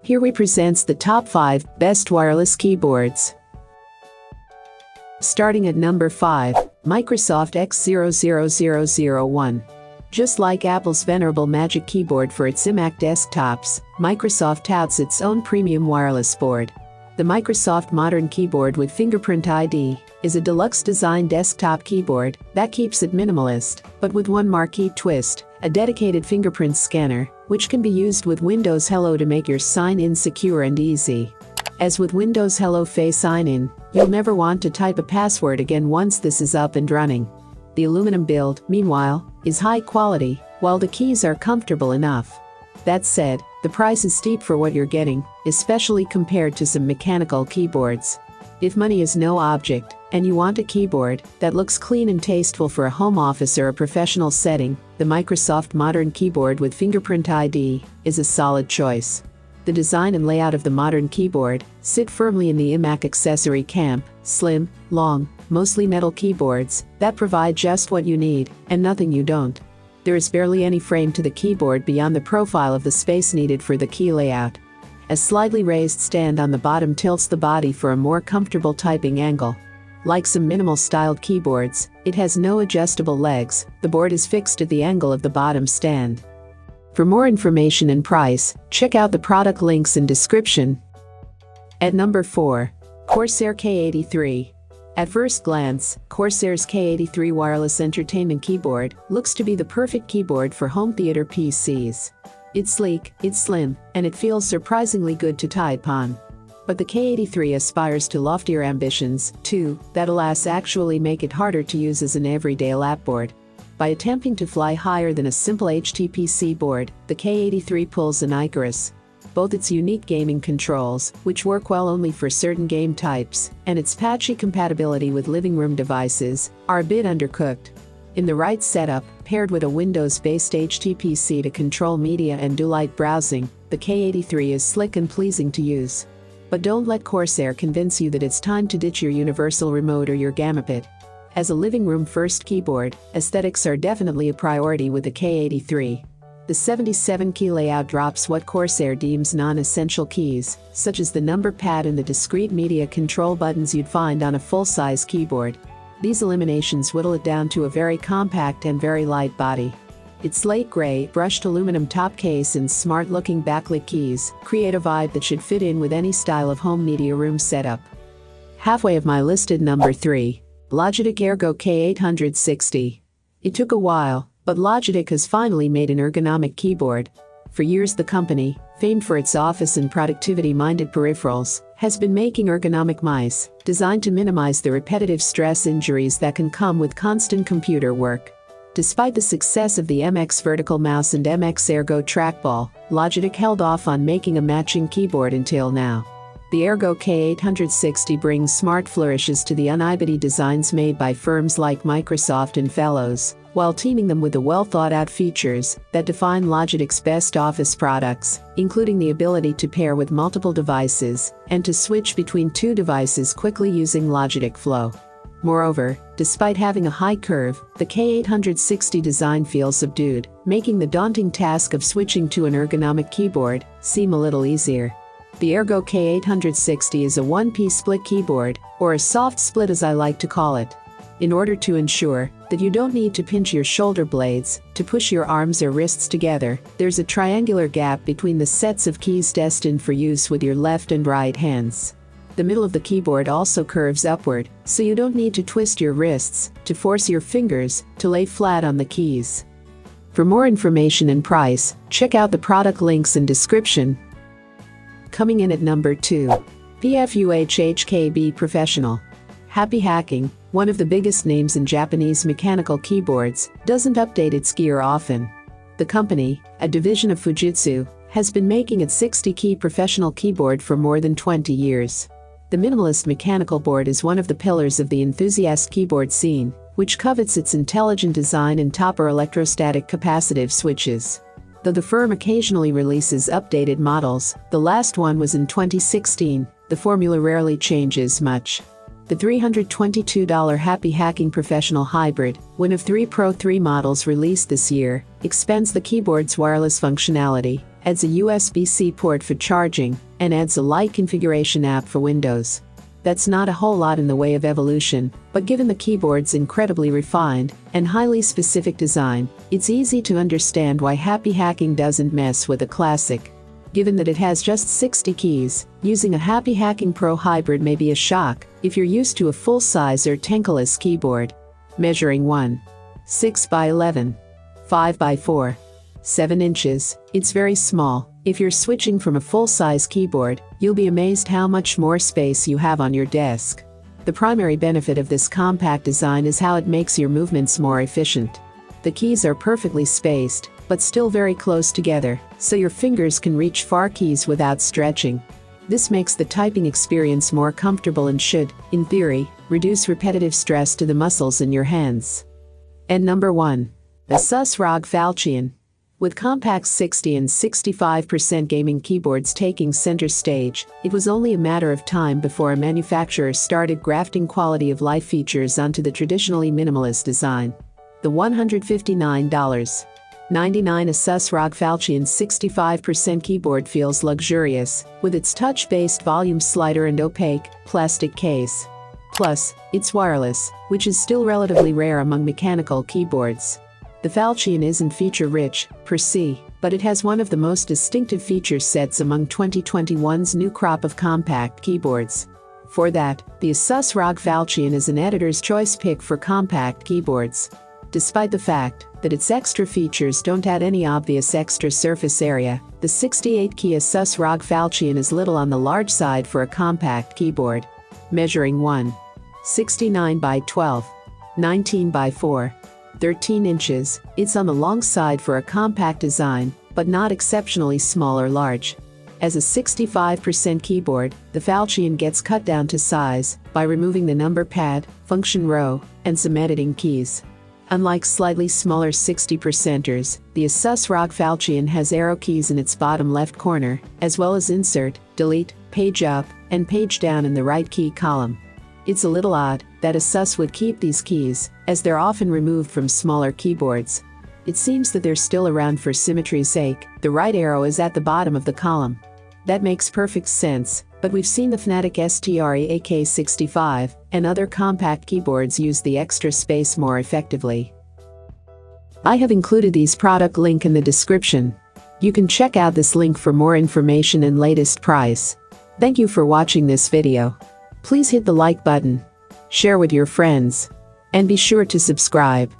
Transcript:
Here we presents the top 5 best wireless keyboards. Starting at number 5, Microsoft EKZ-00001. Just like Apple's venerable Magic Keyboard for its iMac desktops, Microsoft touts its own premium wireless board. The Microsoft Modern Keyboard with Fingerprint ID is a deluxe design desktop keyboard that keeps it minimalist, but with one marquee twist: a dedicated fingerprint scanner, which can be used with Windows Hello to make your sign-in secure and easy. As with Windows Hello Face Sign-In, you'll never want to type a password again once this is up and running. The aluminum build, meanwhile, is high quality, while the keys are comfortable enough. That said, the price is steep for what you're getting, especially compared to some mechanical keyboards. If money is no object, and you want a keyboard that looks clean and tasteful for a home office or a professional setting, the Microsoft Modern Keyboard with Fingerprint ID is a solid choice. The design and layout of the Modern Keyboard sit firmly in the iMac accessory camp: slim, long, mostly metal keyboards that provide just what you need and nothing you don't. There is barely any frame to the keyboard beyond the profile of the space needed for the key layout. A slightly raised stand on the bottom tilts the body for a more comfortable typing angle. Like some minimal-styled keyboards, it has no adjustable legs. The board is fixed at the angle of the bottom stand. For more information and price, check out the product links in description. At number 4, Corsair K83. At first glance, Corsair's K83 wireless entertainment keyboard looks to be the perfect keyboard for home theater PCs. It's sleek, it's slim, and it feels surprisingly good to type on. But the K83 aspires to loftier ambitions, too, that alas actually make it harder to use as an everyday lapboard. By attempting to fly higher than a simple HTPC board, the K83 pulls an Icarus. Both its unique gaming controls, which work well only for certain game types, and its patchy compatibility with living room devices, are a bit undercooked. In the right setup, paired with a Windows-based HTPC to control media and do light browsing, the K83 is slick and pleasing to use. But don't let Corsair convince you that it's time to ditch your universal remote or your Gamapit. As a living room first keyboard, aesthetics are definitely a priority with the K83. The 77-key layout drops what Corsair deems non-essential keys, such as the number pad and the discrete media control buttons you'd find on a full-size keyboard. These eliminations whittle it down to a very compact and very light body. Its slate gray, brushed aluminum top case and smart-looking backlit keys create a vibe that should fit in with any style of home media room setup. Halfway of my listed number 3, Logitech Ergo K860. It took a while, but Logitech has finally made an ergonomic keyboard. For years the company, famed for its office and productivity-minded peripherals, has been making ergonomic mice, designed to minimize the repetitive stress injuries that can come with constant computer work. Despite the success of the MX vertical mouse and MX Ergo trackball, Logitech held off on making a matching keyboard until now. The Ergo K860 brings smart flourishes to the uneven designs made by firms like Microsoft and Fellows, while teaming them with the well-thought-out features that define Logitech's best office products, including the ability to pair with multiple devices and to switch between two devices quickly using Logitech Flow. Moreover, despite having a high curve, the K860 design feels subdued, making the daunting task of switching to an ergonomic keyboard seem a little easier. The Ergo K860 is a one-piece split keyboard, or a soft split as I like to call it. In order to ensure that you don't need to pinch your shoulder blades to push your arms or wrists together, there's a triangular gap between the sets of keys destined for use with your left and right hands. The middle of the keyboard also curves upward, so you don't need to twist your wrists to force your fingers to lay flat on the keys. For more information and price, check out the product links in description. Coming in at number 2, PFU HHKB Professional. Happy Hacking, one of the biggest names in Japanese mechanical keyboards, doesn't update its gear often. The company, a division of Fujitsu, has been making its 60-key professional keyboard for more than 20 years. The minimalist mechanical board is one of the pillars of the enthusiast keyboard scene, which covets its intelligent design and topper electrostatic capacitive switches. Though the firm occasionally releases updated models, the last one was in 2016, the formula rarely changes much. The $322 Happy Hacking Professional Hybrid, one of 3 Pro 3 models released this year, expands the keyboard's wireless functionality, adds a USB-C port for charging, and adds a light configuration app for Windows. That's not a whole lot in the way of evolution, but given the keyboard's incredibly refined and highly specific design, it's easy to understand why Happy Hacking doesn't mess with a classic. Given that it has just 60 keys, using a Happy Hacking Pro Hybrid may be a shock if you're used to a full-size or tankless keyboard. Measuring 1.6 by 11, 5 by 4, 7 inches, it's very small. If you're switching from a full-size keyboard, you'll be amazed how much more space you have on your desk. The primary benefit of this compact design is how it makes your movements more efficient. The keys are perfectly spaced, but still very close together, so your fingers can reach far keys without stretching. This makes the typing experience more comfortable and should, in theory, reduce repetitive stress to the muscles in your hands. And number 1. ASUS ROG Falchion. With compact 60 and 65% gaming keyboards taking center stage, it was only a matter of time before a manufacturer started grafting quality of life features onto the traditionally minimalist design. The $159.99 ASUS ROG Falchion 65% keyboard feels luxurious, with its touch-based volume slider and opaque, plastic case. Plus, it's wireless, which is still relatively rare among mechanical keyboards. The Falchion isn't feature-rich, per se, but it has one of the most distinctive feature sets among 2021's new crop of compact keyboards. For that, the ASUS ROG Falchion is an editor's choice pick for compact keyboards. Despite the fact that its extra features don't add any obvious extra surface area, the 68-key ASUS ROG Falchion is little on the large side for a compact keyboard. Measuring 1.69 by 12, 19 by 4, 13 inches, it's on the long side for a compact design, but not exceptionally small or large. As a 65% keyboard, the Falchion gets cut down to size by removing the number pad, function row, and some editing keys. Unlike slightly smaller 60%ers, the ASUS ROG Falchion has arrow keys in its bottom left corner, as well as insert, delete, page up, and page down in the right key column. It's a little odd that ASUS would keep these keys, as they're often removed from smaller keyboards. It seems that they're still around for symmetry's sake. The right arrow is at the bottom of the column. That makes perfect sense, but we've seen the Fnatic STRE AK65 and other compact keyboards use the extra space more effectively. I have included these product link in the description. You can check out this link for more information and latest price. Thank you for watching this video. Please hit the like button, share with your friends, and be sure to subscribe.